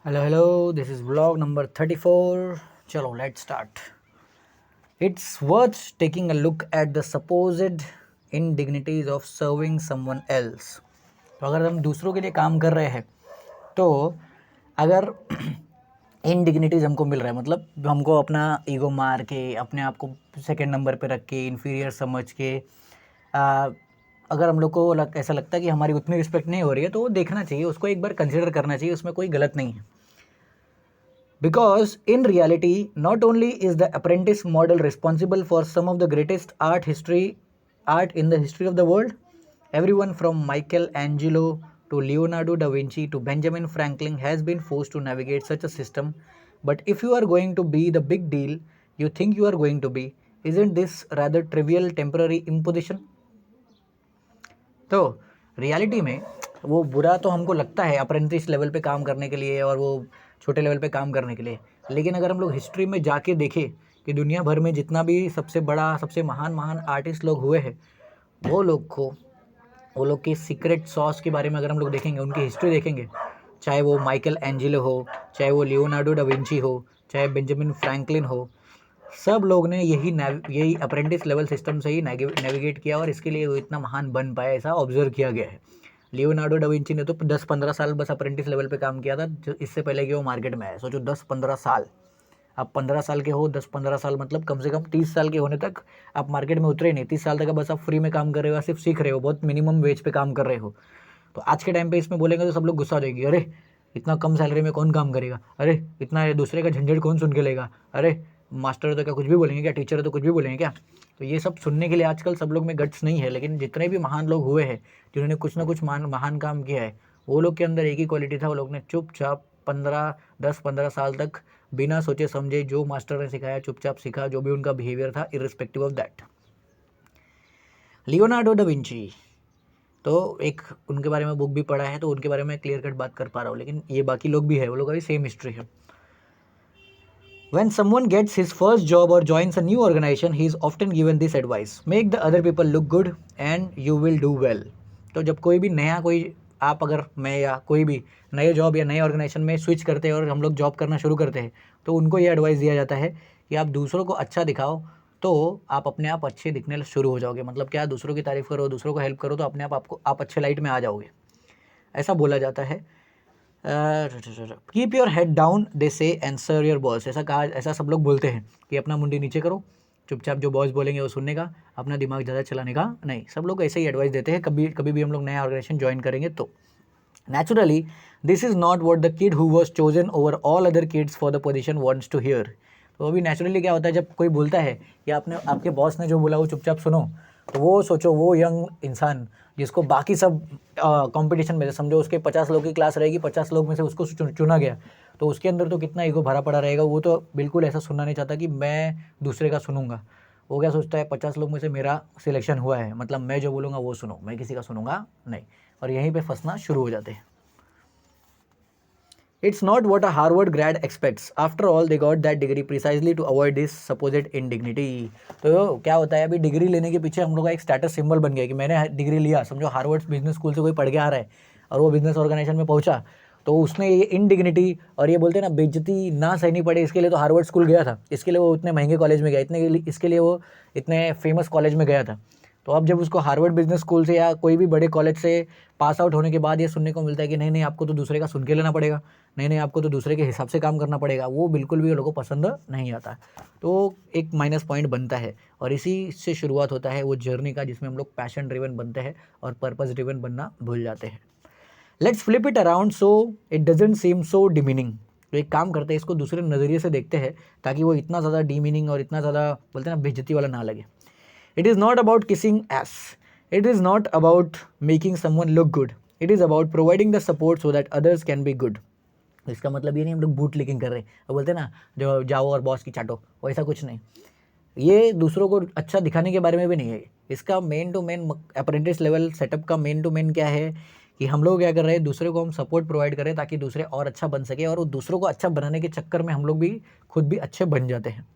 Hello, this is vlog number 34. Chalo, let's start. It's worth taking a look at the supposed indignities of serving someone else. तो अगर हम दूसरों के लिए काम कर रहे हैं तो अगर इनडिग्निटीज़ हमको मिल रहा है, मतलब हमको अपना ईगो मार के, अपने आप को सेकंड नंबर पे रख के, इन्फीरियर समझ के, अगर हम लोग को ऐसा लगता है कि हमारी उतनी रिस्पेक्ट नहीं हो रही है, तो वो देखना चाहिए, उसको एक बार कंसिडर करना चाहिए, उसमें कोई गलत नहीं है. Because in reality, not only is the apprentice model responsible for some of the greatest art in the history of the world, everyone from Michelangelo to Leonardo da Vinci to Benjamin Franklin has been forced to navigate such a system. But if you are going to be the big deal you think you are going to be, isn't this rather trivial temporary imposition? तो reality में वो बुरा तो हमको लगता है apprentice level पे काम करने के लिए और वो छोटे लेवल पे काम करने के लिए, लेकिन अगर हम लोग हिस्ट्री में जाके देखें कि दुनिया भर में जितना भी सबसे बड़ा सबसे महान आर्टिस्ट लोग हुए हैं, वो लोग के सीक्रेट सॉस के बारे में अगर हम लोग देखेंगे, उनकी हिस्ट्री देखेंगे, चाहे वो माइकल एंजेलो हो, चाहे वो लियोनार्डो डा विंची हो, चाहे बेंजामिन फ्रैंकलिन हो, सब लोग ने यही अप्रेंटिस लेवल सिस्टम से ही नेविगेट किया और इसके लिए वो इतना महान बन पाया, ऐसा ऑब्जर्व किया गया है. लियोनार्डो डा विंची ने तो 10-15 साल बस अप्रेंटिस लेवल पे काम किया था, इससे पहले कि वो मार्केट में आए. सोचो 10-15 साल, आप 15 साल के हो, 10-15 साल मतलब कम से कम 30 साल के होने तक आप मार्केट में उतरे नहीं. 30 साल तक बस आप फ्री में काम कर रहे हो, सिर्फ सीख रहे हो, बहुत मिनिमम वेज पे काम कर रहे हो. तो आज के टाइम पे इसमें बोलेंगे तो सब लोग गुस्सा हो जाएंगे, अरे इतना कम सैलरी में कौन काम करेगा, अरे इतना दूसरे का झंझट कौन सुन के लेगा, अरे मास्टर तो क्या कुछ भी बोलेंगे क्या, टीचर तो कुछ भी बोलेंगे क्या. तो ये सब सुनने के लिए आजकल सब लोग में गट्स नहीं है. लेकिन जितने भी महान लोग हुए हैं जिन्होंने कुछ ना कुछ महान काम किया है, वो लोग के अंदर एक ही क्वालिटी था, वो लोग ने चुपचाप 10-15 साल तक बिना सोचे समझे जो मास्टर ने सिखाया चुपचाप सीखा, जो भी उनका बिहेवियर था irrespective of that. Leonardo da Vinci तो एक उनके बारे में बुक भी पढ़ा है, तो उनके बारे में क्लियर कट बात कर पा रहा हूँ, लेकिन ये बाकी लोग भी है, वो लोग का भी सेम हिस्ट्री है. When someone gets his first job or joins a new organization, he is often given this advice: make the other people look good and you will do well. तो जब आप अगर मैं या कोई भी नए जॉब या नए ऑर्गेनाइजेशन में स्विच करते हैं और हम लोग जॉब करना शुरू करते हैं, तो उनको ये एडवाइस दिया जाता है कि आप दूसरों को अच्छा दिखाओ तो आप अपने आप अच्छे दिखने शुरू हो जाओगे. मतलब क्या, दूसरों की तारीफ़ करो, दूसरों को हेल्प करो तो अपने आप अच्छे लाइट में आ जाओगे, ऐसा बोला जाता है. कीप योर हेड डाउन दे से एंड सर्व योर बॉस. ऐसा सब लोग बोलते हैं कि अपना मुंडी नीचे करो, चुपचाप जो बॉस बोलेंगे वो सुनने का, अपना दिमाग ज़्यादा चलाने का नहीं. सब लोग ऐसे ही एडवाइस देते हैं कभी भी हम लोग नया ऑर्गेनाइजेशन ज्वाइन करेंगे तो. Naturally this is not what the kid who was chosen over all other kids for the position wants to hear. तो अभी नेचुरली क्या होता है, जब कोई बोलता है कि आपके बॉस ने जो बोला वो चुपचाप सुनो, तो वो सोचो वो यंग इंसान जिसको बाकी सब कंपटीशन में, समझो उसके 50 लोग की क्लास रहेगी, 50 लोग में से उसको चुना गया, तो उसके अंदर तो कितना ईगो भरा पड़ा रहेगा. वो तो बिल्कुल ऐसा सुनना नहीं चाहता कि मैं दूसरे का सुनूंगा. वो क्या सोचता है, 50 लोग में से मेरा सिलेक्शन हुआ है, मतलब मैं जो बोलूँगा वो सुनो, मैं किसी का सुनूंगा नहीं. और यहीं पर फंसना शुरू हो जाते हैं. It's not what a Harvard grad expects. After all, they got that degree precisely to avoid this supposed indignity. तो क्या होता है, अभी डिग्री लेने के पीछे हम लोग का एक स्टेटस सिंबल बन गया कि मैंने डिग्री लिया. समझो हार्वर्ड बिजनेस स्कूल से कोई पढ़ के आ रहा है और वो बिजनेस ऑर्गेनाइजेशन में पहुंचा, तो उसने ये इनडिग्निटी और ये बोलते हैं ना बेइज्जती ना सहनी पड़े, इसके लिए तो हार्वर्ड स्कूल गया था, इसके लिए वो इतने महंगे कॉलेज में गया, इसके लिए वो इतने फेमस कॉलेज में गया था. तो अब जब उसको हार्वर्ड बिजनेस स्कूल से या कोई भी बड़े कॉलेज से पास आउट होने के बाद ये सुनने को मिलता है कि नहीं आपको तो दूसरे का सुन के लेना पड़ेगा, नहीं आपको तो दूसरे के हिसाब से काम करना पड़ेगा, वो बिल्कुल भी लोगों को पसंद नहीं आता. तो एक माइनस पॉइंट बनता है और इसी से शुरुआत होता है वो जर्नी का, जिसमें हम लोग पैशन ड्रिवन बनते हैं और पर्पस ड्रिवन बनना भूल जाते हैं. Let's flip it around so it doesn't seam so demeaning. तो एक काम करते हैं, इसको दूसरे नज़रिए से देखते हैं ताकि वो इतना ज़्यादा डिमीनिंग और इतना ज़्यादा बोलते हैं ना बेइज्जती वाला ना लगे. It is not about kissing ass. It is not about making someone look good. It is about providing the support so that others can be good. इसका मतलब ये नहीं हम लोग बूट लिकिंग कर रहे हैं, वो बोलते हैं ना जो जाओ और बॉस की चाटो, वैसा कुछ नहीं. ये दूसरों को अच्छा दिखाने के बारे में भी नहीं है. इसका main to main apprentice level setup का मेन टू मेन क्या है कि हम लोग क्या कर रहे हैं, दूसरे को हम सपोर्ट प्रोवाइड करें ताकि दूसरे और अच्छा बन सके, और वो दूसरों को अच्छा बनाने के चक्कर में हम लोग भी खुद भी अच्छे बन जाते हैं.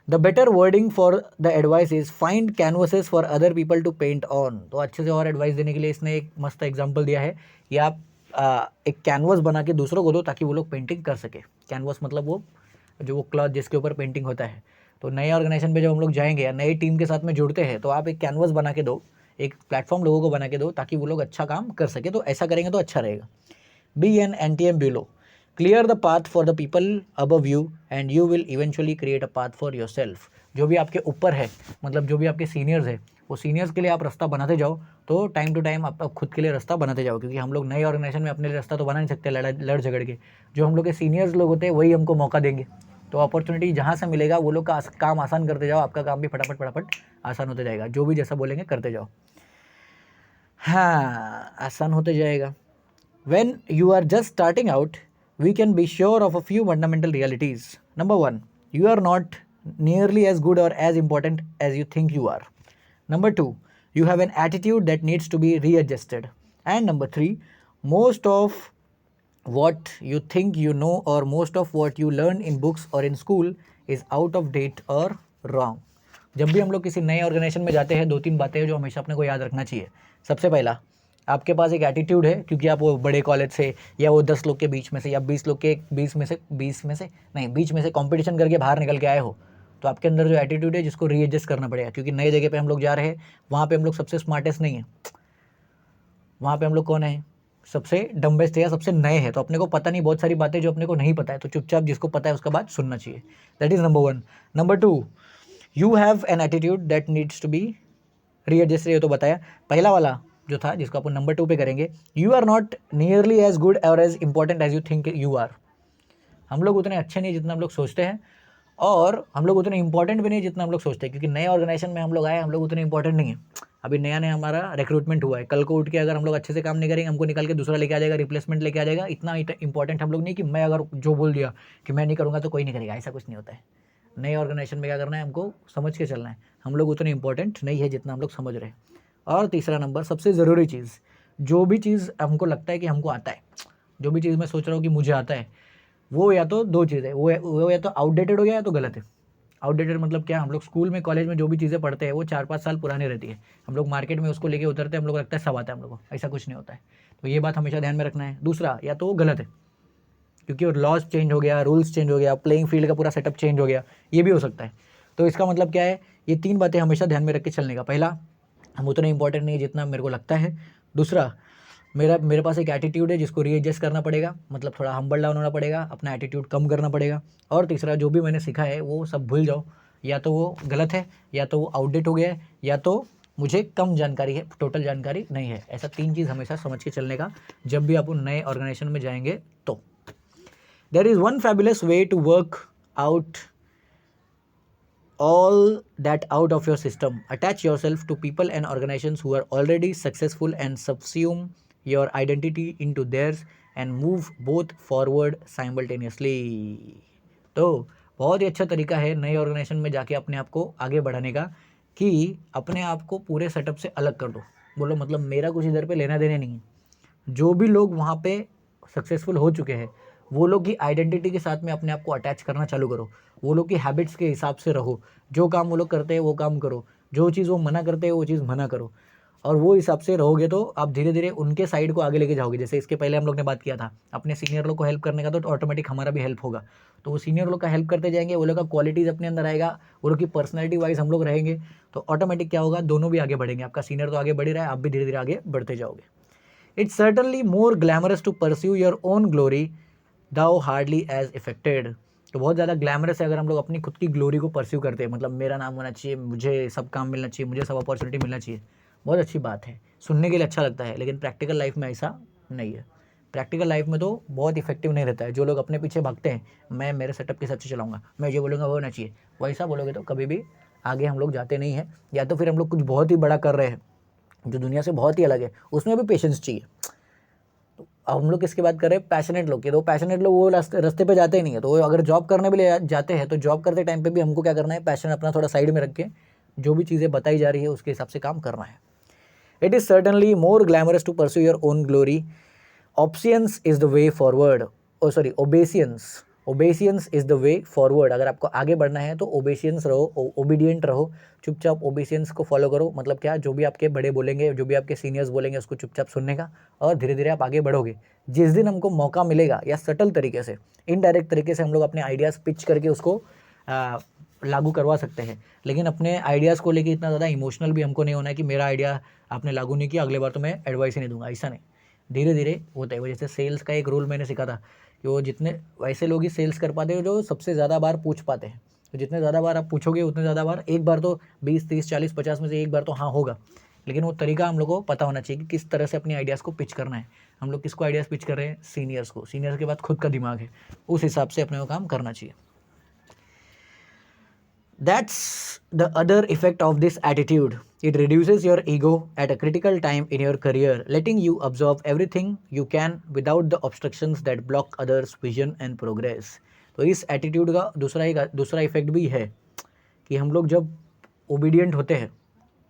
The better wording for the advice is find canvases for other people to paint on. तो अच्छे से और एडवाइस देने के लिए इसने एक मस्त एग्जांपल दिया है कि आप एक कैनवस बना के दूसरों को दो ताकि वो लोग पेंटिंग कर सके। कैनवस मतलब वो जो वो क्लॉथ जिसके ऊपर पेंटिंग होता है। तो नए ऑर्गेनाइजेशन पे जब हम लोग जाएंगे या नई टीम के साथ में जुड़ते हैं तो आप एक कैनवस बना के दो, एक प्लेटफॉर्म लोगों को बना के दो ताकि वो लोग अच्छा काम कर सके। तो ऐसा करेंगे तो अच्छा रहेगा। B N NTM below, clear the path for the people above you and you will eventually create a path for yourself. जो भी आपके ऊपर है, मतलब जो भी आपके सीनियर्स है, वो सीनियर्स के लिए आप रास्ता बनाते जाओ। तो टाइम टू टाइम आप खुद के लिए रास्ता बनाते जाओ, क्योंकि हम लोग नए ऑर्गेनाइजेशन में अपने लिए रास्ता तो बना नहीं सकते लड़ झगड़ के। जो हम लोग के सीनियर्स लोग होते हैं वही हमको मौका देंगे। तो अपॉर्चुनिटी जहाँ से मिलेगा वो लोग का काम आसान करते जाओ, आपका काम भी फटाफट फटाफट आसान होते जाएगा। जो भी जैसा बोलेंगे करते जाओ, हाँ आसान होते जाएगा। When you are just starting out, we can be sure of a few fundamental realities. Number one, you are not nearly as good or as important as you think you are. Number two, you have an attitude that needs to be readjusted. And number three, most of what you think you know or most of what you learn in books or in school is out of date or wrong. जब भी हम लोग किसी नए organisation में जाते हैं, दो तीन बातें हैं जो हमेशा अपने को याद रखना चाहिए। सबसे पहला, आपके पास एक एटीट्यूड है क्योंकि आप वो बड़े कॉलेज से या वो 10 लोग के बीच में से या 20 लोग के बीच में से कंपटीशन करके बाहर निकल के आए हो। तो आपके अंदर जो एटीट्यूड है जिसको रीएडजस्ट करना पड़ेगा, क्योंकि नई जगह पे हम लोग जा रहे हैं, वहाँ पे हम लोग सबसे स्मार्टेस्ट नहीं है, वहाँ पे हम लोग कौन है, सबसे डम्बेस्ट है या सबसे नए हैं। तो अपने को पता नहीं बहुत सारी बातें जो अपने को नहीं पता है, तो चुपचाप जिसको पता है उसका बात सुनना चाहिए। That is number one. Number two, you have an attitude that needs to be readjust. ये तो बताया। पहला वाला जो था जिसको अपन नंबर 2 पे करेंगे, you are not nearly as good or as important as you think you are. हम लोग उतने अच्छे नहीं जितना हम लोग सोचते हैं, और हम लोग उतने इंपॉर्टेंट भी नहीं जितना हम लोग सोचते हैं, क्योंकि नए ऑर्गेनाइजेशन में हम लोग आए, हम लोग उतने इंपॉर्टेंट नहीं है। अभी नया नया हमारा रिक्रूटमेंट हुआ है, कल को उठ के अगर हम लोग अच्छे से काम नहीं करेंगे, हमको निकाल के दूसरा लेके आ जाएगा, रिप्लेसमेंट लेके आ जाएगा। इतना इंपॉर्टेंट हम लोग नहीं कि मैं अगर जो बोल दिया कि मैं नहीं करूँगा तो कोई नहीं करेगा, ऐसा कुछ नहीं होता है। नए ऑर्गेनाइजेशन में क्या करना है, हमको समझ के चलना है। हम लोग उतने इंपॉर्टेंट नहीं है जितना हम लोग समझ रहे हैं। और तीसरा नंबर, सबसे ज़रूरी चीज़, जो भी चीज़ हमको लगता है कि हमको आता है, जो भी चीज़ मैं सोच रहा हूँ कि मुझे आता है, वो या तो दो चीज़ है, वो या तो आउटडेटेड हो गया या तो गलत है। आउटडेटेड मतलब क्या, हम लोग स्कूल में कॉलेज में जो भी चीज़ें पढ़ते हैं वो 4-5 साल पुरानी रहती है। हम लोग मार्केट में उसको लेके उतरते हैं, हम लोग लगता है सब आता है हम लोग को, ऐसा कुछ नहीं होता है। तो ये बात हमेशा ध्यान में रखना है। दूसरा, या तो वो गलत है क्योंकि लॉज चेंज हो गया, रूल्स चेंज हो गया, प्लेइंग फील्ड का पूरा सेटअप चेंज हो गया, ये भी हो सकता है। तो इसका मतलब क्या है, ये 3 बातें हमेशा ध्यान में रख के चलने का। पहला, हम उतने इंपॉर्टेंट नहीं जितना मेरे को लगता है। दूसरा, मेरे पास एक एटीट्यूड है जिसको रीएडजस्ट करना पड़ेगा, मतलब थोड़ा हम्बल डाउन होना पड़ेगा, अपना एटीट्यूड कम करना पड़ेगा। और तीसरा, जो भी मैंने सीखा है वो सब भूल जाओ, या तो वो गलत है, या तो वो आउटडेट हो गया है, या तो मुझे कम जानकारी है, टोटल जानकारी नहीं है। ऐसा 3 चीज़ हमेशा समझ के चलने का जब भी आप नए ऑर्गेनाइजेशन में जाएंगे। तो there is one fabulous way to work out all that out of your system. Attach yourself to people and organizations who are already successful and subsume your identity into theirs and move both forward simultaneously. तो बहुत ही अच्छा तरीका है नए organisation में जाके अपने आप को आगे बढ़ाने का, कि अपने आप को पूरे सेटअप से अलग कर दो। बोलो मतलब मेरा कुछ इधर पे लेना देना नहीं है। जो भी लोग वहाँ पे सक्सेसफुल हो चुके हैं, वो लोग की आइडेंटिटी के साथ में अपने आप को अटैच करना चालू करो। वो लोग की हैबिट्स के हिसाब से रहो। जो काम वो लोग करते हैं वो काम करो, जो चीज़ वो मना करते हैं वो चीज़ मना करो। और वो हिसाब से रहोगे तो आप धीरे धीरे उनके साइड को आगे लेके जाओगे। जैसे इसके पहले हम लोग ने बात किया था अपने सीनियर लोग को हेल्प करने का, तो ऑटोमेटिक हमारा भी हेल्प होगा। तो वो सीनियर लोग का हेल्प करते जाएंगे, वो लोग का क्वालिटीज़ अपने अंदर आएगा, वो लोग की पर्सनैलिटी वाइज हम लोग रहेंगे, तो ऑटोमेटिक क्या होगा, दोनों भी आगे बढ़ेंगे। आपका सीनियर तो आगे बढ़ ही रहा है, आप भी धीरे धीरे आगे बढ़ते जाओगे। It's certainly more glamorous to pursue your own glory, though hardly as affected. तो बहुत ज़्यादा ग्लैमरस है अगर हम लोग अपनी खुद की ग्लोरी को परस्यू करते हैं, मतलब मेरा नाम होना चाहिए, मुझे सब काम मिलना चाहिए, मुझे सब अपॉर्चुनिटी मिलना चाहिए। बहुत अच्छी बात है, सुनने के लिए अच्छा लगता है, लेकिन प्रैक्टिकल लाइफ में ऐसा नहीं है। प्रैक्टिकल लाइफ में तो बहुत इफेक्टिव नहीं रहता है। जो लोग अपने पीछे भागते हैं, मैं मेरे सेटअप के हिसाब से चलाऊंगा, मैं जो बोलूँगा वो होना चाहिए, वैसा बोलोगे तो कभी भी आगे हम लोग जाते नहीं हैं। या तो फिर हम लोग कुछ बहुत ही बड़ा कर रहे हैं जो दुनिया से बहुत ही अलग है, उसमें भी पेशेंस चाहिए। अब हम लोग किसकी बात कर रहे हैं, पैशनेट लोग की। तो पैशनेट लोग वो रास्ते पे जाते ही नहीं है। तो वो अगर जॉब करने भी ले जाते हैं तो जॉब करते टाइम पे भी हमको क्या करना है, पैशन अपना थोड़ा साइड में रख के जो भी चीज़ें बताई जा रही है उसके हिसाब से काम करना है। It is certainly more glamorous to pursue your own glory. Obeisance is the way forward, obeisance obeisance is the way forward. अगर आपको आगे बढ़ना है तो ओबेसियंस रहो, ओबीडियंट रहो, चुपचाप ओबेसियंस को फॉलो करो। मतलब क्या, जो भी आपके बड़े बोलेंगे, जो भी आपके सीनियर्स बोलेंगे उसको चुपचाप सुनने का, और धीरे धीरे आप आगे बढ़ोगे। जिस दिन हमको मौका मिलेगा या सटल तरीके से, इनडायरेक्ट तरीके से हम लोग अपने आइडियाज़ पिच करके उसको लागू करवा सकते हैं। लेकिन अपने आइडियाज़ को लेके इतना ज़्यादा इमोशनल भी हमको नहीं होना है कि मेरा आइडिया आपने लागू नहीं किया, अगले बार तो मैं एडवाइस ही नहीं दूंगा, ऐसा नहीं। धीरे धीरे होता है। जैसे सेल्स का एक रूल मैंने सीखा था कि वो जितने वैसे लोग ही सेल्स कर पाते हैं जो सबसे ज़्यादा बार पूछ पाते हैं। तो जितने ज़्यादा बार आप पूछोगे उतने ज़्यादा बार, एक बार तो 20 30 40 50 में से एक बार तो हाँ होगा। लेकिन वो तरीका हम लोग को पता होना चाहिए कि किस तरह से अपने आइडियाज़ को पिच करना है। हम लोग किसको आइडियाज़ पिच कर रहे हैं? सीनियर्स को। सीनियर्स के बाद खुद का दिमाग है, उस हिसाब से अपने को काम करना चाहिए। That's the other effect of this attitude. It reduces your ego at a critical time in your career, letting you absorb everything you can without the obstructions that block others' vision and progress. तो इस attitude का दूसरा effect भी है कि हम लोग जब ओबीडियंट होते हैं,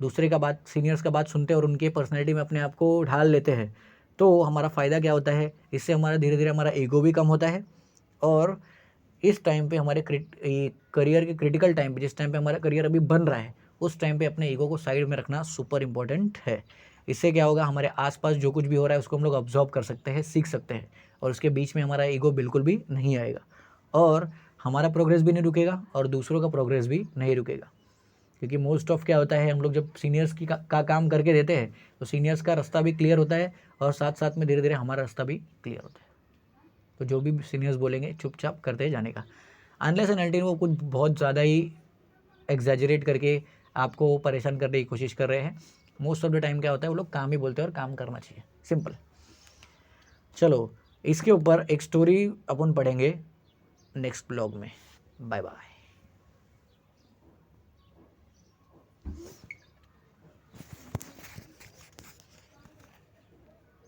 दूसरे का बात, सीनियर्स का बात सुनते हैं और उनके पर्सनैलिटी में अपने आप को ढाल लेते हैं, तो हमारा फ़ायदा क्या होता है? इससे हमारा धीरे धीरे हमारा ईगो भी कम होता है। और इस टाइम पे हमारे करियर के क्रिटिकल टाइम पे, जिस टाइम पे हमारा करियर अभी बन रहा है, उस टाइम पे अपने ईगो को साइड में रखना सुपर इम्पोर्टेंट है। इससे क्या होगा, हमारे आसपास जो कुछ भी हो रहा है उसको हम लोग ऑब्जॉर्व कर सकते हैं, सीख सकते हैं, और उसके बीच में हमारा ईगो बिल्कुल भी नहीं आएगा, और हमारा प्रोग्रेस भी नहीं रुकेगा और दूसरों का प्रोग्रेस भी नहीं रुकेगा। क्योंकि मोस्ट ऑफ क्या होता है, हम लोग जब सीनियर्स का काम करके देते हैं तो सीनियर्स का रास्ता भी क्लियर होता है, और साथ साथ में धीरे धीरे हमारा रास्ता भी क्लियर होता है। तो जो भी सीनियर्स बोलेंगे चुपचाप करते जाने का, अनलेस एंड अनटिल वो कुछ बहुत ज़्यादा ही एग्जैजरेट करके आपको परेशान करने की कोशिश कर रहे हैं। मोस्ट ऑफ द टाइम क्या होता है, वो लोग काम ही बोलते हैं और काम करना चाहिए, सिंपल। चलो, इसके ऊपर एक स्टोरी अपन पढ़ेंगे नेक्स्ट ब्लॉग में। Bye bye.